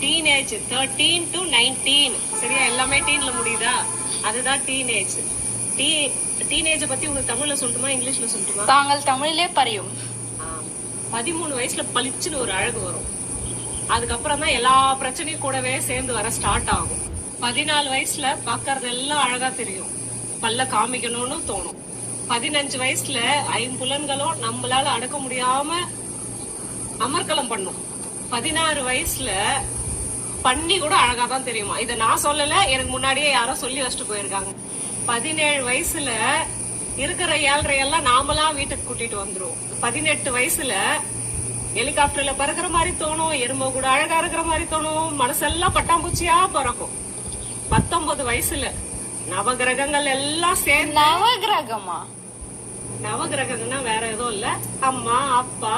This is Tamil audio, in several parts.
Teenage 13 to 19. சரியா, எல்லாமே டீன்ல முடியுதா? அதுதான் டீனேஜ். டீனேஜ் பத்தி உங்களுக்கு தமிழ்ல சொல்லட்டுமா இங்கிலீஷ்ல சொல்லட்டுமா? தாங்கள் தமிழிலே பறையும். 13 வயசுல பளிச்சுன்னு ஒரு அழகு வரும். அதுக்கப்புறம் தான் எல்லா பிரச்சனையும் கூடவே சேர்ந்து வர ஸ்டார்ட் ஆகும். 14 வயசுல பாக்கறதெல்லாம் அழகா தெரியும், பல்ல காமிக்கணும்னு தோணும். 15 வயசுல ஐம்புலன்களும் நம்மளால அடக்க முடியாம அமர்க்கலம் பண்ணும். 16 வயசுல பண்ணி கூட அழகா தான் தெரியுமா. இதை நான் சொல்லல, எனக்கு முன்னாடியே யாரோ சொல்லி வச்சுட்டு போயிருக்காங்க. 17 வயசுல இருக்கிற ஏழ்றையெல்லாம் நாமளா வீட்டுக்கு கூட்டிட்டு வந்துரும். 18 வயசுல ஹெலிகாப்டர்ல பறக்கிற மாதிரி தோணும், எறும்பு கூட அழகா இருக்கிற மாதிரி தோணும், மனசெல்லாம் பட்டாம்பூச்சியா பறக்கும். 19 வயசுல நவகிரகங்கள் எல்லாம் சேர்ந்து. நவகிரகமா? நவகிரகம்னா வேற எதுவும் இல்ல, அம்மா அப்பா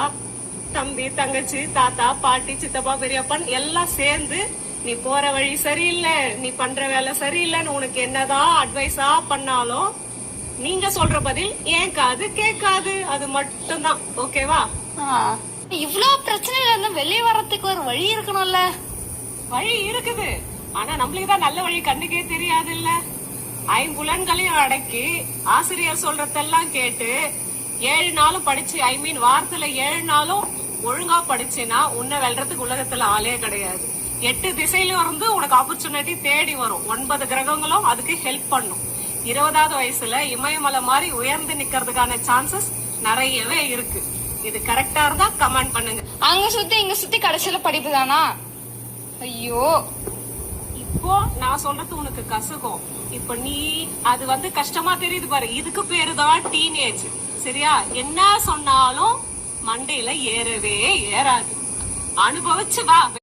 தம்பி தங்கச்சி தாத்தா பாட்டி சித்தப்பா பெரியப்பன் எல்லாம் சேர்ந்து நீ போற வழி சரியில்லை, நீ பண்ற வேலை சரியில்லைன்னு உனக்கு என்னதான் அட்வைஸா பண்ணாலும் நீங்க சொல்ற பதில் ஏன் காது கேட்காது. அது மட்டும்தான். ஓகேவா? இவ்வளவு பிரச்சனையில இருந்து வெளியே வர்றதுக்கு ஒரு வழி இருக்கணும்ல. வழி இருக்குது, ஆனா நம்மளுக்கு தான் நல்ல வழி கண்ணுக்கே தெரியாது இல்ல. ஐம்புலன்களையும் அடக்கி ஆசிரியர் சொல்றதெல்லாம் கேட்டு 7 நாளும் படிச்சு, வாரத்துல 7 நாளும் ஒழுங்கா படிச்சுனா உன்னை வெல்றதுக்கு உலகத்துல ஆளே கிடையாது. 8 திசையில இருந்து உனக்கு ஆப்பர்ச்சுனிட்டி தேடி வரும். 9 கிரகங்களும் அதுக்கு ஹெல்ப் பண்ணும். 20வது வயசுல இமயமலை மாதிரி உயர்ந்து நிக்கிறதுக்கான சான்சஸ் நிறையவே இருக்கு. இது கரெக்டா இருந்தா கமெண்ட் பண்ணுங்க. அங்க சுத்தி இங்க சுத்தி கடைசியில படிப்பு தானா? ஐயோ, இப்போ நான் சொல்றது உனக்கு கசகம். இப்ப நீ அது கஷ்டமா தெரியுது பாரு, இதுக்கு பேருதான் டீனேஜ். சரியா? என்ன சொன்னாலும் மண்டையில ஏறவே ஏறாது. அனுபவிச்சு வா.